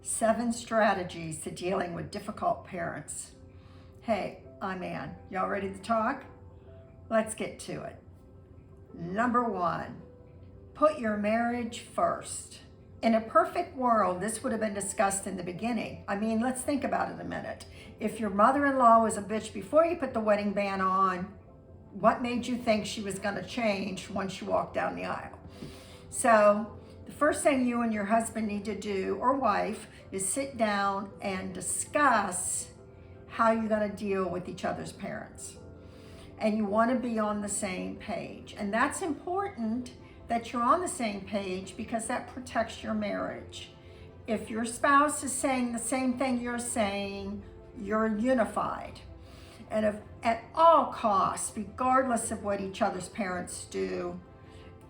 7 strategies to dealing with difficult parents. Hey, I'm Ann. Y'all ready to talk? Let's get to it. Number 1, put your marriage first. In a perfect world, this would have been discussed in the beginning. I mean, let's think about it a minute. If your mother-in-law was a bitch before you put the wedding band on, what made you think she was going to change once you walked down the aisle? So the first thing you and your husband need to do, or wife, is sit down and discuss how you're going to deal with each other's parents. And you want to be on the same page. And that's important that you're on the same page because that protects your marriage. If your spouse is saying the same thing you're saying, you're unified. And if at all costs, regardless of what each other's parents do,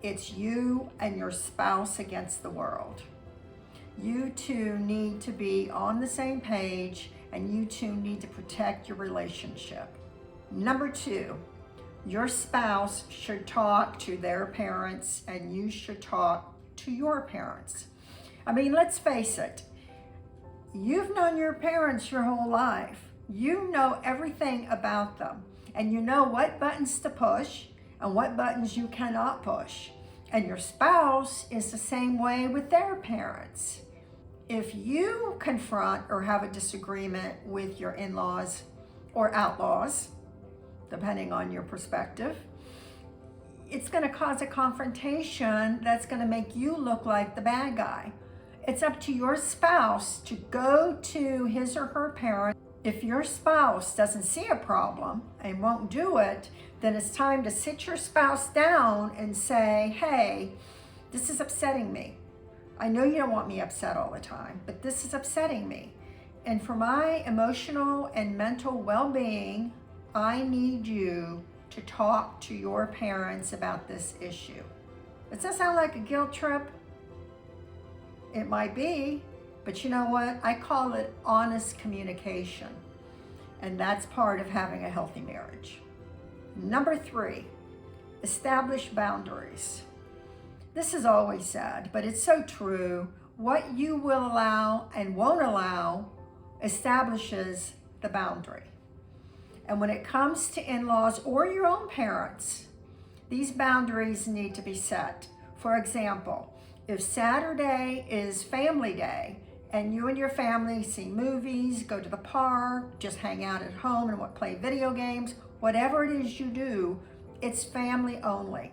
it's you and your spouse against the world. You two need to be on the same page, and you two need to protect your relationship. Number 2, your spouse should talk to their parents, and you should talk to your parents. I mean, let's face it. You've known your parents your whole life. You know everything about them, and you know what buttons to push and what buttons you cannot push. And your spouse is the same way with their parents. If you confront or have a disagreement with your in-laws or outlaws, depending on your perspective, it's going to cause a confrontation that's going to make you look like the bad guy. It's up to your spouse to go to his or her parent. If your spouse doesn't see a problem and won't do it, then it's time to sit your spouse down and say, hey, this is upsetting me. I know you don't want me upset all the time, but this is upsetting me. And for my emotional and mental well-being, I need you to talk to your parents about this issue. Does that sound like a guilt trip? It might be, but you know what? I call it honest communication. And that's part of having a healthy marriage. Number 3, establish boundaries. This is always said, but it's so true. What you will allow and won't allow establishes the boundary. And when it comes to in-laws or your own parents, these boundaries need to be set. For example, if Saturday is family day and you and your family see movies, go to the park, just hang out at home and play video games, whatever it is you do, it's family only.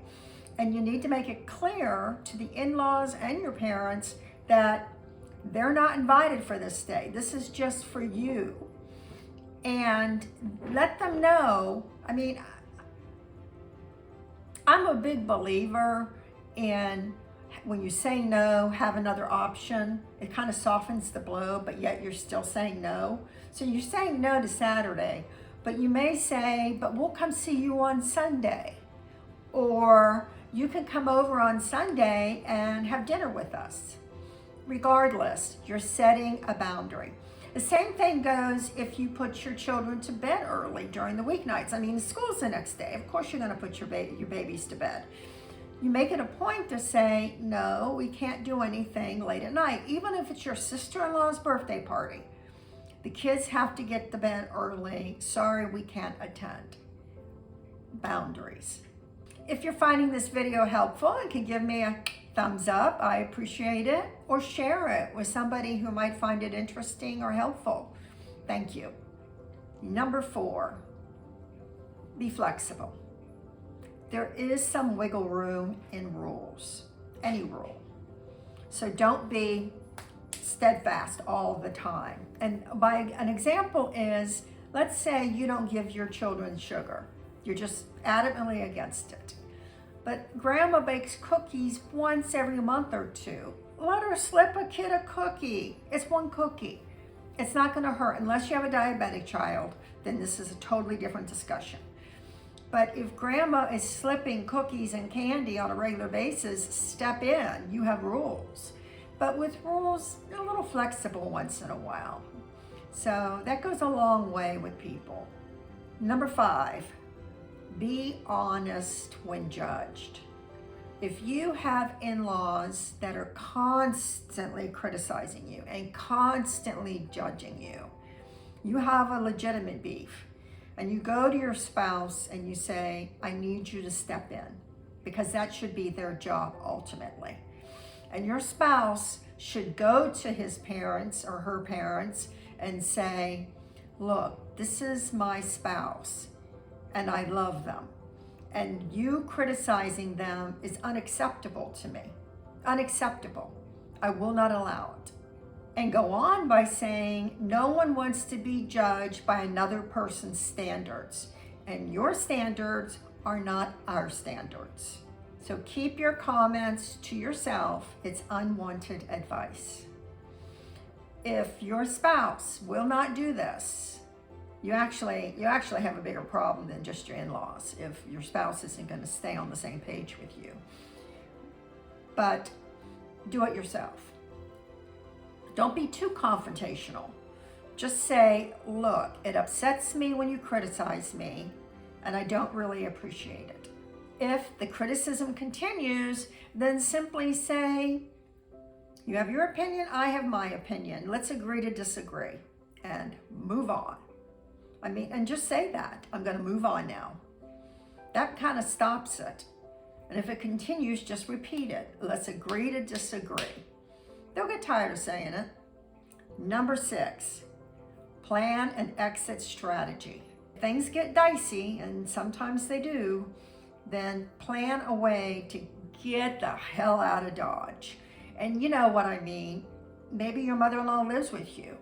And you need to make it clear to the in-laws and your parents that they're not invited for this day. This is just for you. And let them know, I mean, I'm a big believer in when you say no, have another option. It kind of softens the blow, but yet you're still saying no. So you're saying no to Saturday, but you may say, but we'll come see you on Sunday. Or you can come over on Sunday and have dinner with us. Regardless, you're setting a boundary. The same thing goes if you put your children to bed early during the weeknights. I mean, school's the next day. Of course you're going to put your babies to bed. You make it a point to say, no, we can't do anything late at night, even if it's your sister-in-law's birthday party. The kids have to get to bed early. Sorry, we can't attend. Boundaries. If you're finding this video helpful and can give me a thumbs up, I appreciate it, or share it with somebody who might find it interesting or helpful. Thank you. Number 4, be flexible. There is some wiggle room in rules, any rule. So don't be steadfast all the time. And by an example is, let's say you don't give your children sugar. You're just adamantly against it. But grandma bakes cookies once every month or 2. Let her slip a kid a cookie. It's one cookie. It's not gonna hurt. Unless you have a diabetic child, then this is a totally different discussion. But if grandma is slipping cookies and candy on a regular basis, step in. You have rules. But with rules, they're a little flexible once in a while. So that goes a long way with people. Number 5, be honest when judged. If you have in-laws that are constantly criticizing you and constantly judging you, you have a legitimate beef, and you go to your spouse and you say, I need you to step in, because that should be their job ultimately. And your spouse should go to his parents or her parents and say, look, this is my spouse and I love them. And you criticizing them is unacceptable to me. Unacceptable. I will not allow it. And go on by saying, no one wants to be judged by another person's standards. And your standards are not our standards. So keep your comments to yourself. It's unwanted advice. If your spouse will not do this, you actually have a bigger problem than just your in-laws if your spouse isn't going to stay on the same page with you. But do it yourself. Don't be too confrontational. Just say, look, it upsets me when you criticize me, and I don't really appreciate it. If the criticism continues, then simply say, you have your opinion, I have my opinion. Let's agree to disagree and move on. And just say that. I'm going to move on now. That kind of stops it. And if it continues, just repeat it. Let's agree to disagree. They'll get tired of saying it. Number 6, plan an exit strategy. If things get dicey, and sometimes they do, then plan a way to get the hell out of Dodge. And you know what I mean. Maybe your mother-in-law lives with you.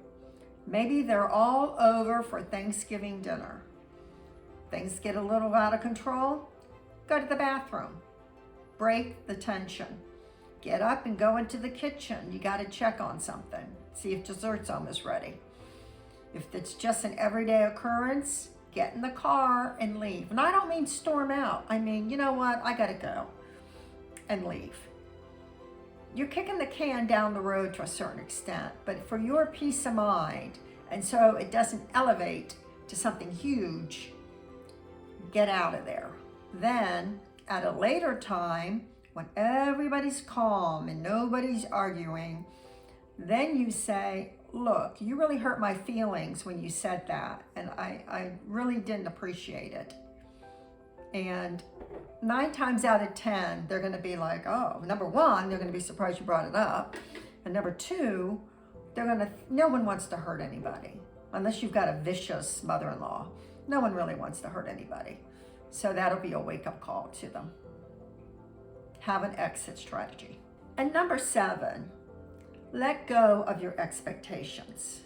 Maybe they're all over for Thanksgiving dinner. Things get a little out of control. Go to the bathroom. Break the tension. Get up and go into the kitchen. You got to check on something. See if dessert's almost ready. If it's just an everyday occurrence, get in the car and leave. And I don't mean storm out. I mean, you know what? I got to go. And leave. You're kicking the can down the road to a certain extent, but for your peace of mind, and so it doesn't elevate to something huge, get out of there. Then, at a later time, when everybody's calm and nobody's arguing, then you say, look, you really hurt my feelings when you said that, and I really didn't appreciate it. And 9 times out of 10, they're going to be like, oh, number 1, they're going to be surprised you brought it up. And number 2, no one wants to hurt anybody, unless you've got a vicious mother-in-law. No one really wants to hurt anybody. So that'll be a wake-up call to them. Have an exit strategy. And number 7, let go of your expectations.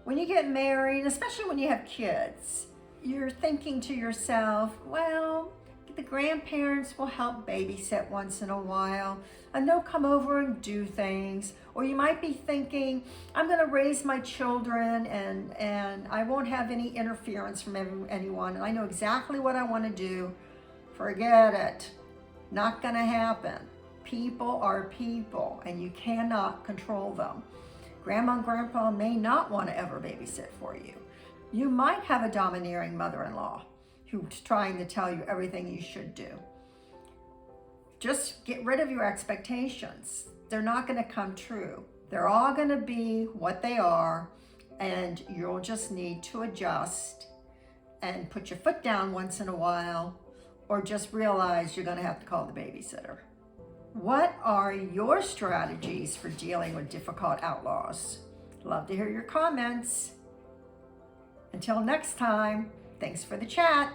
When you get married, especially when you have kids, you're thinking to yourself, well, the grandparents will help babysit once in a while, and they'll come over and do things. Or you might be thinking, I'm going to raise my children and I won't have any interference from anyone, and I know exactly what I want to do. Forget it. Not going to happen. People are people, and you cannot control them. Grandma and grandpa may not want to ever babysit for you. You might have a domineering mother-in-law who's trying to tell you everything you should do. Just get rid of your expectations. They're not going to come true. They're all going to be what they are, and you'll just need to adjust and put your foot down once in a while, or just realize you're going to have to call the babysitter. What are your strategies for dealing with difficult outlaws? Love to hear your comments. Until next time, thanks for the chat.